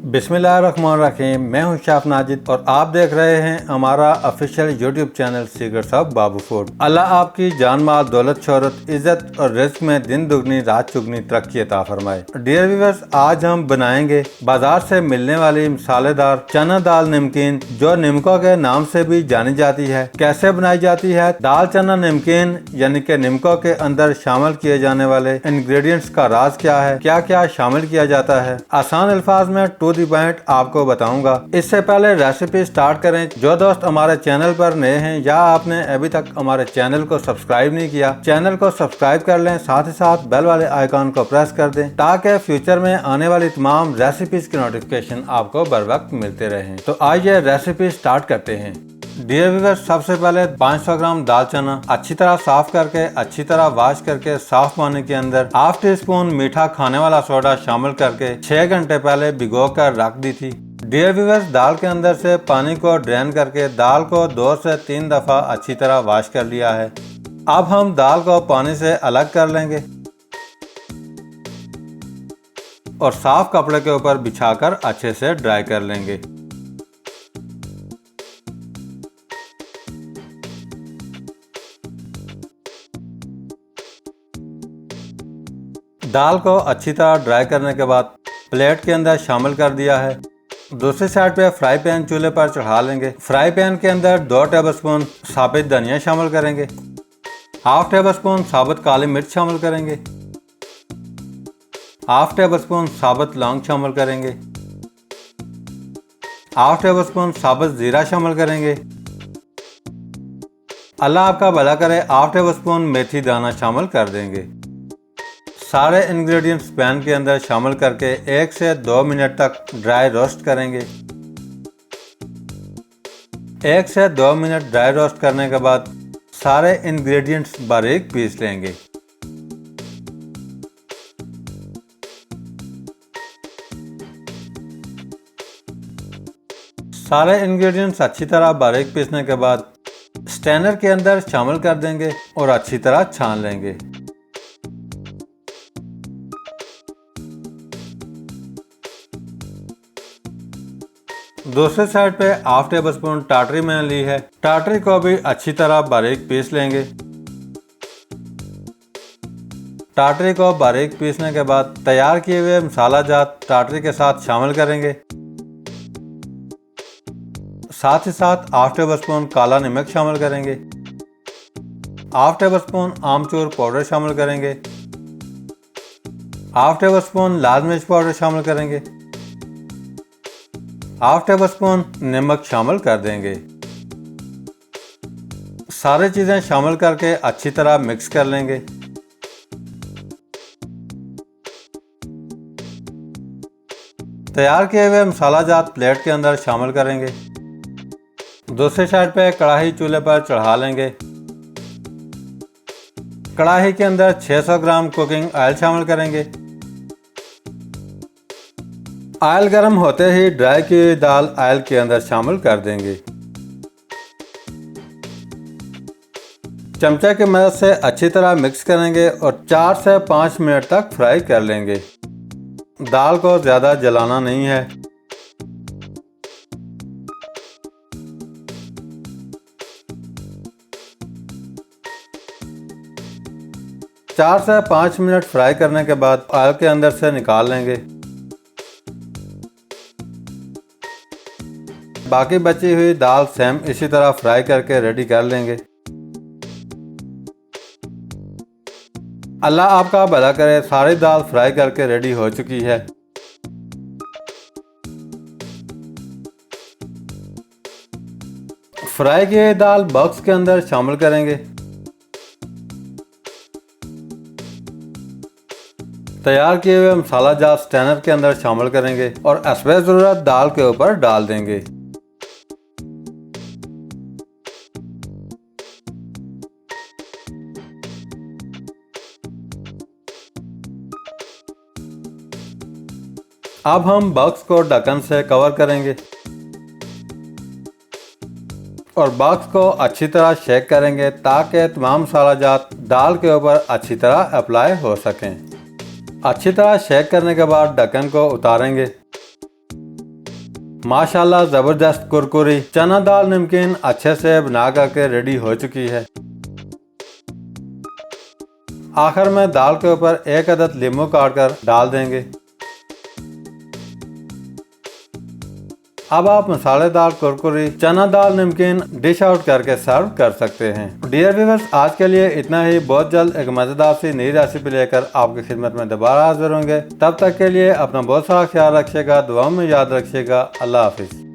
बिस्मिल्लाहिर्रहमानिर्रहीम। मैं हूं शेफ नाजिद और आप देख रहे हैं हमारा official YouTube channel secrets of Babu food. Allah आपकी जान माल दौलत शोहरत इज्जत और रिस्क में दिन दुगनी रात चुगनी तरक्की अता फरमाए। डियर व्यूअर्स, आज हम बनाएंगे बाजार से मिलने वाली मसालेदार चना दाल नमकीन, जो निमको के नाम से भी जानी जाती है। कैसे बनाई जाती है? दाल चना नमकीन यानी कि निमको के अंदर शामिल किए जाने वाले इंग्रेडिएंट्स का राज क्या है, क्या क्या शामिल किया जाता है, आसान अल्फाज में टू दी पॉइंट आपको बताऊंगा। इससे पहले रेसिपी स्टार्ट करें, जो दोस्त हमारे चैनल पर नए हैं या आपने अभी तक हमारे चैनल को सब्सक्राइब नहीं किया, चैनल को सब्सक्राइब कर लें, साथ ही साथ बेल वाले आइकॉन को प्रेस कर दें ताकि फ्यूचर में आने वाली तमाम रेसिपीज की नोटिफिकेशन आपको बर वक्त मिलते रहें। तो आइए रेसिपी स्टार्ट करते हैं। डियर व्यूअर्स, सबसे पहले 500 ग्राम दाल चना अच्छी तरह साफ करके अच्छी तरह वॉश करके साफ पानी के अंदर हाफ टी स्पून मीठा खाने वाला सोडा शामिल करके 6 घंटे पहले भिगो कर रख दी थी। डियर व्यूअर्स, दाल के अंदर से पानी को ड्रेन करके दाल को 2 से 3 दफा अच्छी तरह वॉश कर लिया है। अब हम दाल को पानी से अलग कर लेंगे और साफ कपड़े के ऊपर बिछाकर अच्छे से ड्राई कर लेंगे। दाल को अच्छी तरह ड्राई करने के बाद प्लेट के अंदर शामिल कर दिया है। दूसरी साइड पे फ्राई पैन चूल्हे पर चढ़ा लेंगे। फ्राई पैन के अंदर 2 टेबलस्पून साबित धनिया शामिल करेंगे, हाफ टेबलस्पून साबित काली मिर्च शामिल करेंगे, हाफ टेबलस्पून साबित लौंग शामिल करेंगे, हाफ टेबलस्पून साबित जीरा शामिल करेंगे। अल्लाह आपका भला करे, हाफ टेबलस्पून मेथी दाना शामिल कर देंगे। सारे इंग्रेडिएंट्स पैन के अंदर शामिल करके 1 से 2 मिनट तक ड्राई रोस्ट करेंगे। 1 से 2 मिनट ड्राई रोस्ट करने के बाद सारे इंग्रेडिएंट्स बारीक पीस लेंगे। सारे इंग्रेडिएंट्स अच्छी तरह बारीक पीसने के बाद स्ट्रेनर के अंदर शामिल कर देंगे और अच्छी तरह छान लेंगे। दूसरे साइड पे हाफ टेबल स्पून टाटरी मैंने ली है। टाटरी को भी अच्छी तरह बारीक पीस लेंगे। टाटरी को बारीक पीसने के बाद तैयार किए हुए मसाला जात टाटरी के साथ शामिल करेंगे। साथ ही साथ हाफ टेबल स्पून काला नमक शामिल करेंगे, हाफ टेबल स्पून आमचूर पाउडर शामिल करेंगे, हाफ टेबल स्पून लाल मिर्च पाउडर शामिल करेंगे, हाफ टेबल स्पून नमक शामिल कर देंगे। सारी चीजें शामिल करके अच्छी तरह मिक्स कर लेंगे। तैयार किए हुए मसाला जात प्लेट के अंदर शामिल करेंगे। दूसरी साइड पे कढ़ाई चूल्हे पर चढ़ा लेंगे। कढ़ाई के अंदर 600 ग्राम कुकिंग ऑयल शामिल करेंगे। ऑयल गर्म होते ही ड्राई की हुई दाल ऑयल के अंदर शामिल कर देंगे। चमचे की मदद से अच्छी तरह मिक्स करेंगे और 4 से 5 मिनट तक फ्राई कर लेंगे। दाल को ज़्यादा जलाना नहीं है। चार से 5 मिनट फ्राई करने के बाद ऑयल के अंदर से निकाल लेंगे। बाकी बची हुई दाल सेम इसी तरह फ्राई करके रेडी कर लेंगे। अल्लाह आपका भला करे, सारी दाल फ्राई करके रेडी हो चुकी है। फ्राई की दाल बॉक्स के अंदर शामिल करेंगे। तैयार किए हुए मसाला जात स्ट्रेनर के अंदर शामिल करेंगे और हस्बे ज़रूरत दाल के ऊपर डाल देंगे। अब हम बॉक्स को ढक्कन से कवर करेंगे और बॉक्स को अच्छी तरह शेक करेंगे ताकि तमाम मसाला जात दाल के ऊपर अच्छी तरह अप्लाई हो सकें। अच्छी तरह शेक करने के बाद ढक्कन को उतारेंगे माशाल्लाह जबरदस्त कुरकुरी चना दाल नमकीन अच्छे से बना करके रेडी हो चुकी है। आखिर में दाल के ऊपर एक अदद लीमू काट कर डाल देंगे। अब आप मसालेदार कुरकुरी चना दाल नमकीन डिश आउट करके सर्व कर सकते हैं। डियर व्यूअर्स, आज के लिए इतना ही। बहुत जल्द एक मजेदार सी नई रेसिपी लेकर आपकी खिदमत में दोबारा हाजिर होंगे। तब तक के लिए अपना बहुत सारा ख्याल रखिएगा, दुआओं में याद रखिएगा। अल्लाह हाफिज।